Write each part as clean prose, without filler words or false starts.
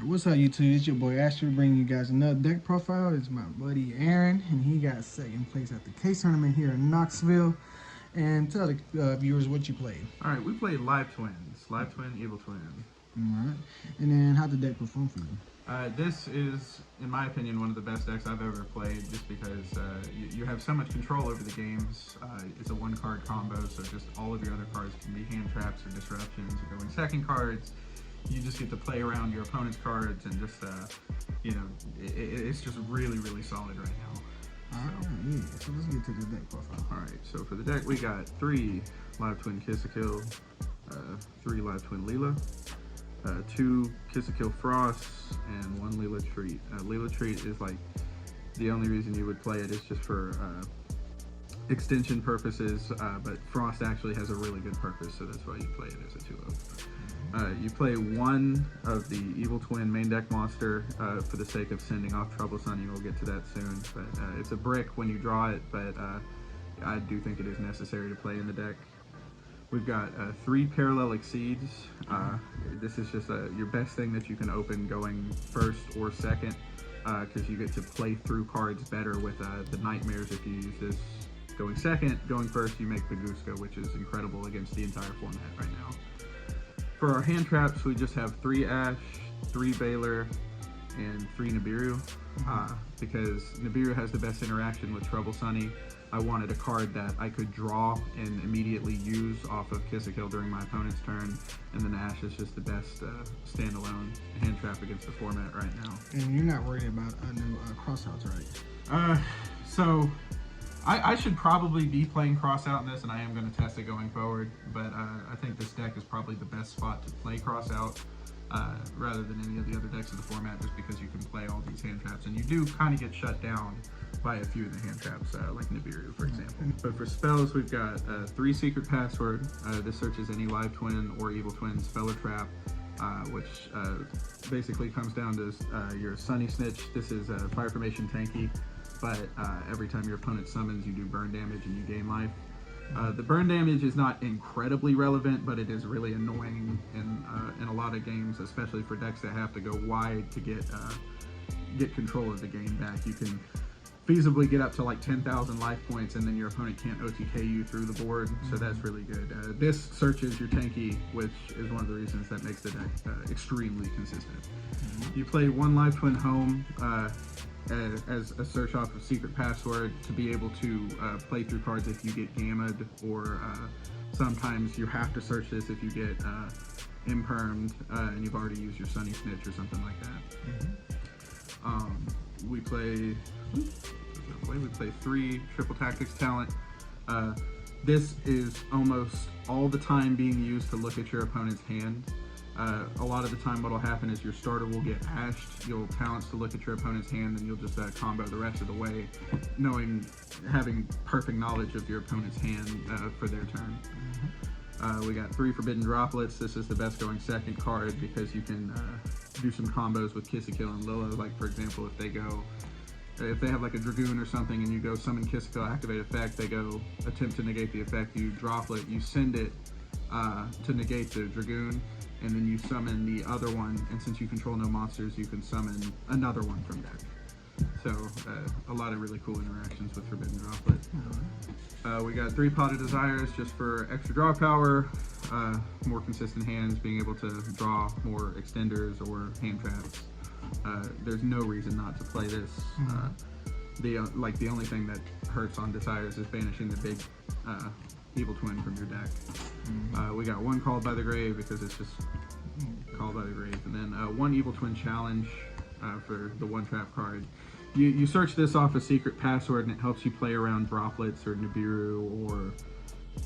What's up, YouTube? It's your boy Asher bringing you guys another deck profile. It's my buddy Aaron, and he got second place at the case tournament here in Knoxville. And tell the viewers what you played. All right, we played Live Twins, Live Twin, Evil Twin. All right, and then how'd the deck perform for you? This is, in my opinion, one of the best decks I've ever played, just because you have so much control over the games. It's a one-card combo, so just all of your other cards can be hand traps or disruptions or going second cards. You just get to play around your opponent's cards and just, it's just really, really solid right now. Yeah, so let's get to the deck profile. All right, so for the deck, we got 3 Live Twin Kiss-a-Kill, 3 Live Twin Leela, 2 Kiss-a-Kill Frost, and 1 Leela Treat. Leela Treat is like, the only reason you would play it is just for extension purposes, but Frost actually has a really good purpose, so that's why you play it as a 2-of. You play 1 of the Evil Twin main deck monster for the sake of sending off Trouble Sunny. We'll get to that soon, but it's a brick when you draw it, but I do think it is necessary to play in the deck. We've got 3 Parallel Exceeds. This is just your best thing that you can open going first or second, because you get to play through cards better with the Nightmares if you use this. Going second, going first, you make Baguska, which is incredible against the entire format right now. For our hand traps, we just have 3 Ash, 3 Baylor, and 3 Nibiru, because Nibiru has the best interaction with Trouble Sunny. I wanted a card that I could draw and immediately use off of Kiss-a-Kill during my opponent's turn, and then Ash is just the best standalone hand trap against the format right now. And you're not worried about a new crossouts, right? So I should probably be playing Crossout in this, and I am going to test it going forward, but I think this deck is probably the best spot to play Crossout rather than any of the other decks of the format, just because you can play all these hand traps, and you do kind of get shut down by a few of the hand traps, like Nibiru, for example. But for spells, we've got 3 Secret Password. This searches any Live Twin or Evil Twin spell or trap, which basically comes down to your Sunny Snitch. This is Fire Formation tanky, but every time your opponent summons, you do burn damage and you gain life. The burn damage is not incredibly relevant, but it is really annoying in a lot of games, especially for decks that have to go wide to get control of the game back. You can feasibly get up to like 10,000 life points, and then your opponent can't OTK you through the board, so that's really good. This searches your tanky, which is one of the reasons that makes the deck extremely consistent. You play 1 Live Twin Home as a search off of Secret Password to be able to play through cards if you get gammed, or sometimes you have to search this if you get impermed and you've already used your Sunny Snitch or something like that. We play 3 Triple Tactics Talent. This is almost all the time being used to look at your opponent's hand. A lot of the time what'll happen is your starter will get ashed, you'll talents to look at your opponent's hand, and you'll just combo the rest of the way, having perfect knowledge of your opponent's hand for their turn. We got 3 Forbidden Droplets. This is the best going second card because you can do some combos with Kiss-a-Kill and Lilla. Like, for example, if they have like a Dragoon or something and you go summon Kiss-a-Kill, activate effect, they go attempt to negate the effect, you droplet, you send it to negate the Dragoon, and then you summon the other one, and since you control no monsters, you can summon another one from deck. So a lot of really cool interactions with Forbidden Droplet. We got 3 Pot of Desires just for extra draw power, more consistent hands, being able to draw more extenders or hand traps. There's no reason not to play this. The only thing that hurts on Desires is banishing the big Evil Twin from your deck. We got 1 Called by the Grave because it's just Called by the Grave, and then 1 Evil Twin Challenge for the 1 trap card. You search this off a Secret Password, and it helps you play around Droplets or Nibiru or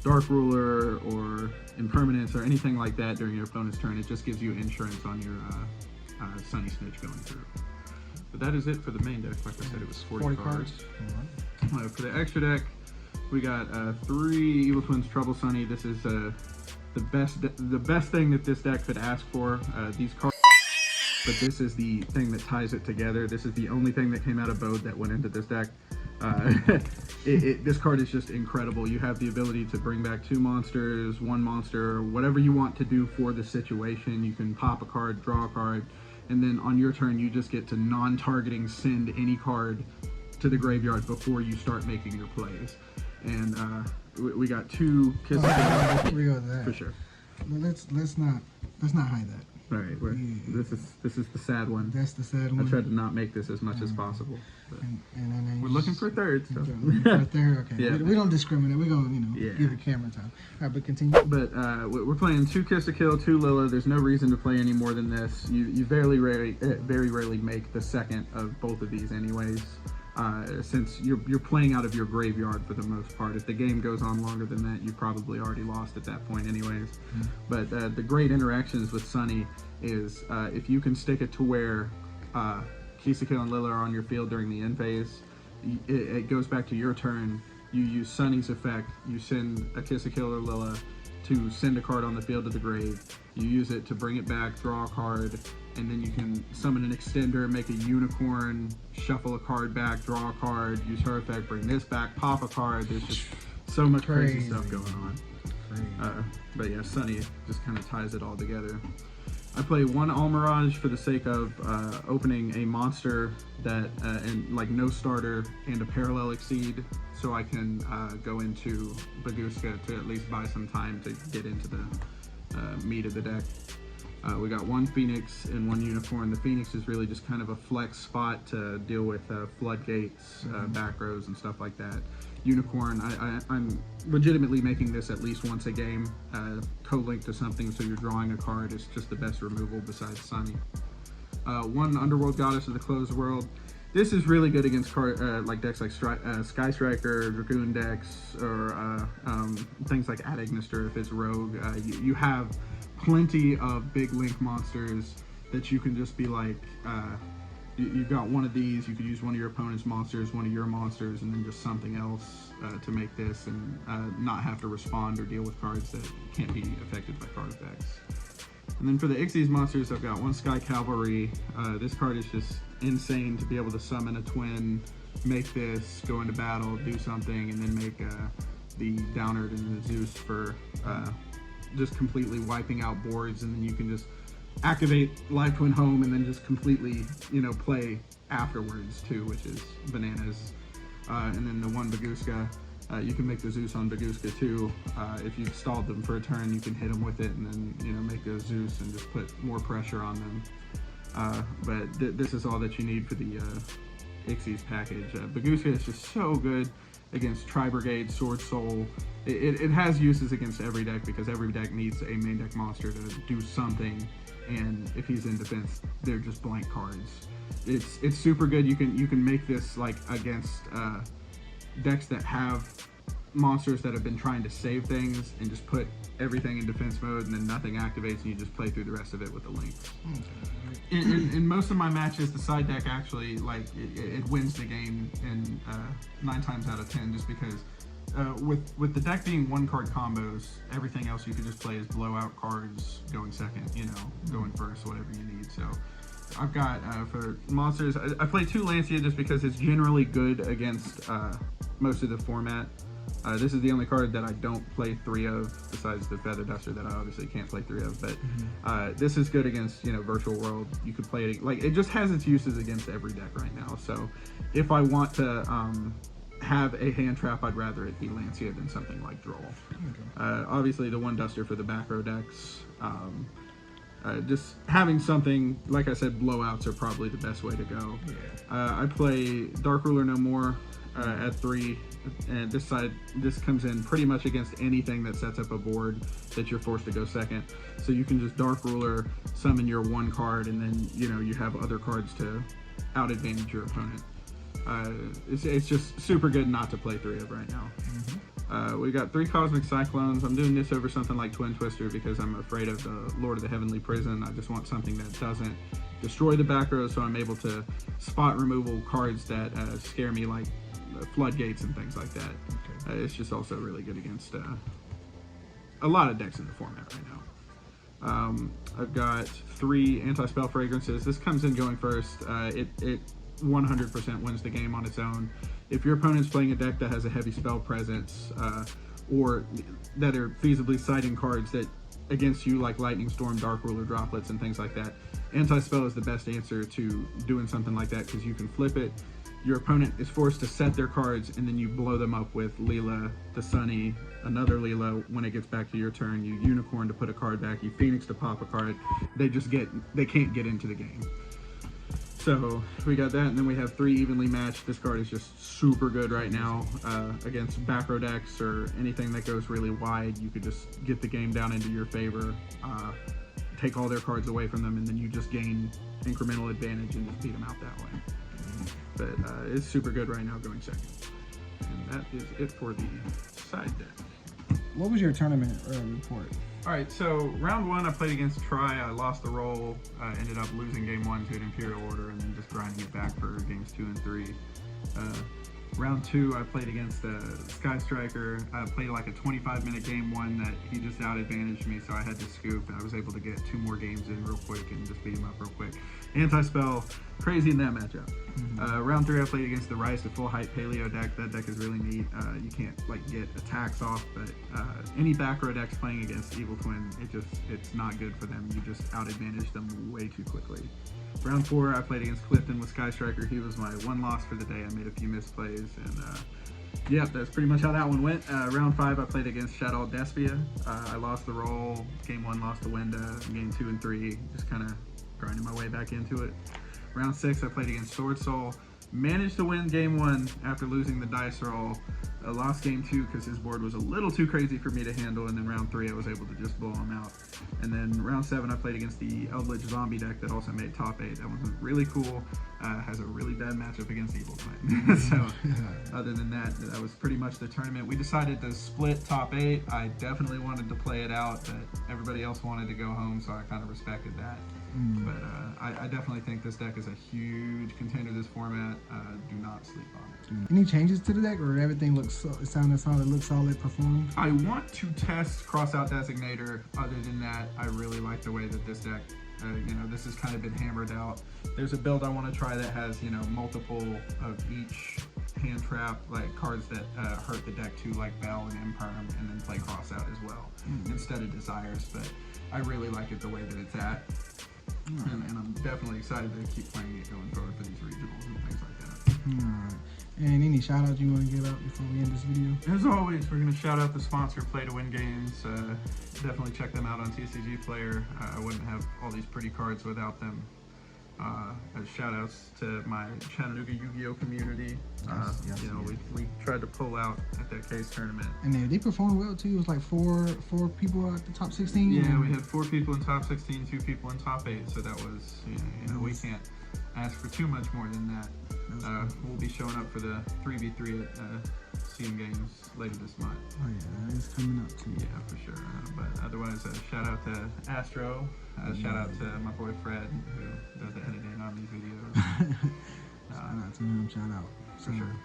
Dark Ruler or Impermanence or anything like that during your opponent's turn. It just gives you insurance on your Sunny Snitch going through. But that is it for the main deck. Like I said, it was 40 cards. For the extra deck, we got 3 Evil Twins Trouble Sunny. This is the best thing that this deck could ask for. These cards but this is the thing that ties it together. This is the only thing that came out of Bode that went into this deck. This card is just incredible. You have the ability to bring back 2 monsters, 1 monster, whatever you want to do for the situation. You can pop a card, draw a card, and then on your turn you just get to non-targeting send any card to the graveyard before you start making your plays. And we got 2 kisses. Before we go to that, for sure. Let's not hide that. All right, this is the sad one. That's the sad one. I tried to not make this as much as possible. And then we're looking for a third. So. For a third, okay. Yeah. We don't discriminate. We're gonna, give it camera time. All right, but continue. But we're playing 2 Kiss a Kill, 2 Lilla. There's no reason to play any more than this. You very rarely make the second of both of these, anyways. Since you're playing out of your graveyard for the most part. If the game goes on longer than that, you probably already lost at that point anyways. But the great interactions with Sunny is if you can stick it to where Kisakil and Lilla are on your field during the end phase, it goes back to your turn. You use Sunny's effect, you send a Kisakil or Lilla to send a card on the field to the grave. You use it to bring it back, draw a card, and then you can summon an extender, make a unicorn, shuffle a card back, draw a card, use her effect, bring this back, pop a card. There's just so much crazy stuff going on. But yeah, Sunny just kind of ties it all together. I play 1 Almirage for the sake of opening a monster that and like no starter and a parallel exceed, so I can go into Baguska to at least buy some time to get into the meat of the deck. We got 1 Phoenix and 1 Unicorn. The Phoenix is really just kind of a flex spot to deal with floodgates, back rows, and stuff like that. Unicorn, I'm legitimately making this at least once a game, co-linked to something, so you're drawing a card. It's just the best removal besides Sunny. 1 Underworld Goddess of the Closed World. This is really good against like decks like Sky Striker, Dragoon decks, or things like Ad Ignister if it's Rogue. You have plenty of big link monsters that you can just be like, you've got one of these, you could use one of your opponent's monsters, one of your monsters, and then just something else to make this and not have to respond or deal with cards that can't be affected by card effects. And then for the Ixies monsters, I've got 1 Sky Cavalry. This card is just insane to be able to summon a twin, make this, go into battle, do something, and then make the Downerd and the Zeus for just completely wiping out boards, and then you can just activate Live Twin Home and then just completely, play afterwards too, which is bananas. And then the 1 Baguska, you can make the Zeus on Baguska too. If you've stalled them for a turn, you can hit them with it and then, make a Zeus and just put more pressure on them. But this is all that you need for the Ixies package. Baguska is just so good against Tri-brigade, Sword Soul. It has uses against every deck because every deck needs a main deck monster to do something, and if he's in defense, they're just blank cards. It's super good. You can make this like against decks that have monsters that have been trying to save things and just put everything in defense mode and then nothing activates and you just play through the rest of it with the links. In most of my matches, the side deck actually it wins the game in 9 times out of 10, just because with the deck being 1-card combos, everything else you could just play as blowout cards, going second, going first, whatever you need. So I've got for monsters, I play 2 Lancia just because it's generally good against most of the format. This is the only card that I don't play 3 of, besides the Feather Duster that I obviously can't play 3 of, but this is good against, Virtual World. You could play it, it just has its uses against every deck right now. So if I want to have a hand trap, I'd rather it be Lancia than something like Droll. Obviously the 1 Duster for the back row decks. Just having something, like I said, blowouts are probably the best way to go. I play Dark Ruler No More at 3, and this comes in pretty much against anything that sets up a board that you're forced to go second. So you can just Dark Ruler, summon your 1 card, and then you have other cards to out advantage your opponent. It's just super good not to play 3 of right now. We got 3 Cosmic Cyclones. I'm doing this over something like Twin Twister because I'm afraid of the Lord of the Heavenly Prison. I just want something that doesn't destroy the back row, so I'm able to spot removal cards that scare me, like floodgates and things like that. It's just also really good against a lot of decks in the format right now. I've got 3 anti-spell fragrances. This comes in going first. It 100% wins the game on its own. If your opponent's playing a deck that has a heavy spell presence, or that are feasibly citing cards that against you, like Lightning Storm, Dark Ruler, Droplets, and things like that, anti-spell is the best answer to doing something like that, because you can flip it. Your opponent is forced to set their cards, and then you blow them up with Leela, the Sunny, another Leela. When it gets back to your turn, you Unicorn to put a card back, you Phoenix to pop a card. They can't get into the game. So we got that, and then we have 3 evenly matched. This card is just super good right now against back row decks or anything that goes really wide. You could just get the game down into your favor, take all their cards away from them, and then you just gain incremental advantage and just beat them out that way. But it's super good right now going second. And that is it for the side deck. What was your tournament report? All right, so round 1 I played against Tri. I lost the roll, ended up losing game 1 to an Imperial Order, and then just grinding it back for games 2 and 3. Round 2 I played against Sky Striker. I played like a 25-minute game 1 that he just out-advantaged me, so I had to scoop, and I was able to get 2 more games in real quick and just beat him up real quick. Anti-spell, crazy in that matchup. Round 3 I played against the Rise to Full Height Paleo deck. That deck is really neat. You can't like get attacks off, but any back row decks playing against Evil Twin, it's not good for them. You just out-advantage them way too quickly. Round 4 I played against Clifton with Sky Striker. He was my 1 loss for the day. I made a few misplays, and yeah, that's pretty much how that one went. Round 5 I played against Shadow Despia. I lost the roll. Game 1 lost to Winda. Game 2 and 3 just kind of grinding my way back into it. Round 6 I played against Sword Soul. Managed to win game 1 after losing the dice roll. I lost game 2 because his board was a little too crazy for me to handle, and then round 3 I was able to just blow him out. And then round 7 I played against the Eldritch Zombie deck that also made top 8. That one was really cool. Has a really bad matchup against Evil Twin. So other than that, that was pretty much the tournament. We decided to split top 8. I definitely wanted to play it out, but everybody else wanted to go home, so I kind of respected that. But I definitely think this deck is a huge contender this format. Do not sleep on it. Any changes to the deck, or everything looks sounded solid, looks solid, performed? I want to test Crossout Designator. Other than that, I really like the way that this deck, this has kind of been hammered out. There's a build I want to try that has, multiple of each hand trap, like cards that hurt the deck too, like Bell and Imperm, and then play Crossout as well instead of Desires. But I really like it the way that it's at. And I'm definitely excited to keep playing it going forward for these regionals and things like that. Alright. And any shout outs you want to give out before we end this video? As always, we're going to shout out the sponsor, Play to Win Games. Definitely check them out on TCG Player. I wouldn't have all these pretty cards without them. As shout outs to my Chattanooga Yu-Gi-Oh community. Yes. We tried to pull out at that case tournament. And they performed well too. It was like four people at the top 16. Yeah, we had 4 people in top 16, 2 people in top 8. So that was, we can't ask for too much more than that. We'll be showing up for the 3v3 at CM Games later this month. Oh yeah, it's coming up too. Yeah, for sure. But otherwise, shout out to Astro. Shout out to my boy Fred, who does the editing on these videos. Shout out to him. Shout out. For sure.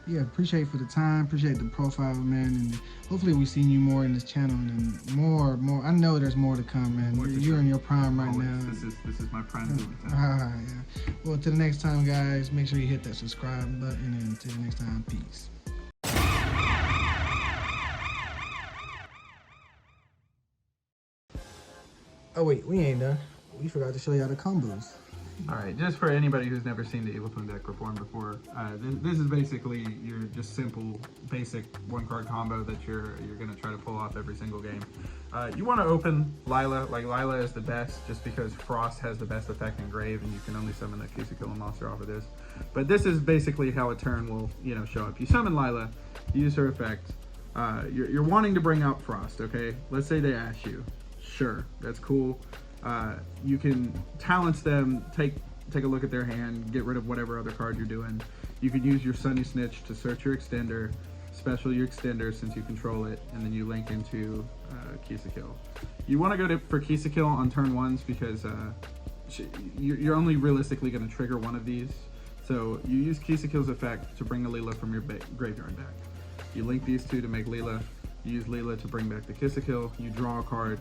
Yeah, appreciate for the time. Appreciate the profile, man. And hopefully we seen you more in this channel and more. I know there's more to come, man. You're in your prime right now. This is my prime time. Yeah. Well, till the next time, guys. Make sure you hit that subscribe button, and until the next time, peace. Oh wait, we ain't done. We forgot to show y'all the combos. Alright, just for anybody who's never seen the Evil Twin deck perform before, this is basically your just simple, basic 1-card combo that you're going to try to pull off every single game. You want to open Lila. Like, Lila is the best just because Frost has the best effect in Grave, and you can only summon the Kisakilla monster off of this. But this is basically how a turn will, show up. You summon Lila, you use her effect. You're wanting to bring out Frost, okay? Let's say they ask you. Sure, that's cool. You can talents them, take a look at their hand, get rid of whatever other card you're doing. You could use your Sunny Snitch to search your extender, special your extender since you control it, and then you link into Kisakilla. You want to go for Kisakilla on turn 1s because you're only realistically going to trigger one of these. So you use Kisakilla's effect to bring a Leela from your graveyard back. You link these two to make Leela. You use Leela to bring back the Kiss a Kill. You draw a card.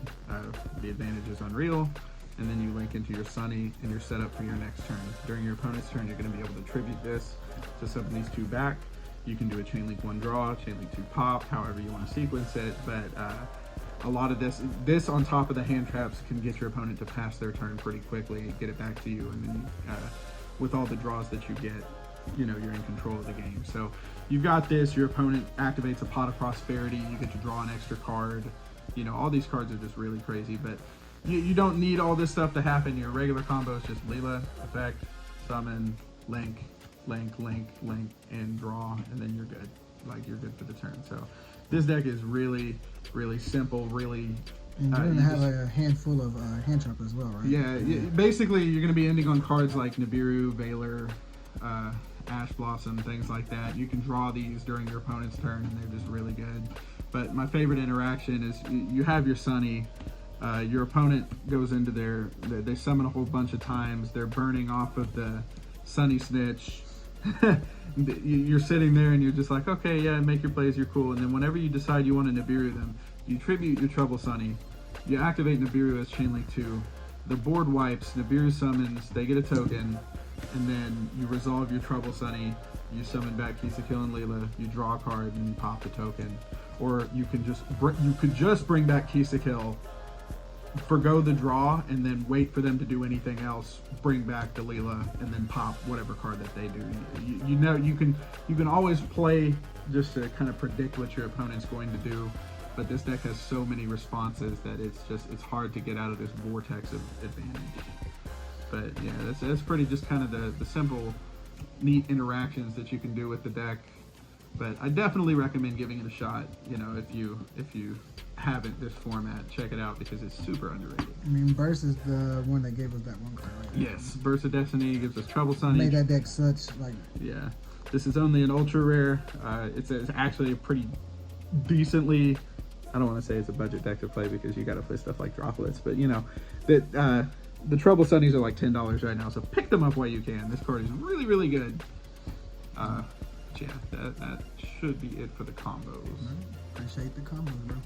The advantage is unreal. And then you link into your Sunny and you're set up for your next turn. During your opponent's turn, you're going to be able to tribute this to summon these 2 back. You can do a Chain Link 1 draw, Chain Link 2 pop, however you want to sequence it. But a lot of this on top of the hand traps can get your opponent to pass their turn pretty quickly, get it back to you, and then with all the draws that you get, you're in control of the game. So you've got this, your opponent activates a Pot of Prosperity, you get to draw an extra card. All these cards are just really crazy, but you don't need all this stuff to happen. Your regular combo is just Leela, effect, summon, link, link, link, link, and draw, and then you're good. Like, you're good for the turn. So this deck is really, really simple, really... And you're going to have a handful of hand trap as well, right? Yeah, basically you're going to be ending on cards like Nibiru, Valor, Ash Blossom, things like that. You can draw these during your opponent's turn, and they're just really good. But my favorite interaction is you have your Sunny. Your opponent goes into they summon a whole bunch of times. They're burning off of the Sunny Snitch. You're sitting there and you're just like, okay, yeah, make your plays, you're cool. And then whenever you decide you want to Nibiru them, you tribute your Trouble Sunny. You activate Nibiru as Chain Link 2. The board wipes, Nibiru summons, they get a token, and then you resolve your Trouble Sunny. You summon back Kiss a Kill and Leela. You draw a card and you pop the token. Or you could just bring back Kiss a Kill, forgo the draw, and then wait for them to do anything else, bring back the Leela, and then pop whatever card that they do. You can always play just to kind of predict what your opponent's going to do, but this deck has so many responses that it's hard to get out of this vortex of advantage. But yeah, that's pretty just kind of the simple, neat interactions that you can do with the deck. But I definitely recommend giving it a shot. If you haven't this format, check it out because it's super underrated. I mean, Burst is the one that gave us that one card, right? Yes, Burst of Destiny gives us Trouble Sunny. Made that deck such like. Yeah, this is only an ultra rare. It's actually a pretty decently. I don't want to say it's a budget deck to play because you got to play stuff like Droplets, but that the Trouble Sunnies are like $10 right now, so pick them up while you can. This card is really, really good. Yeah, that should be it for the combos. Appreciate the combos, bro.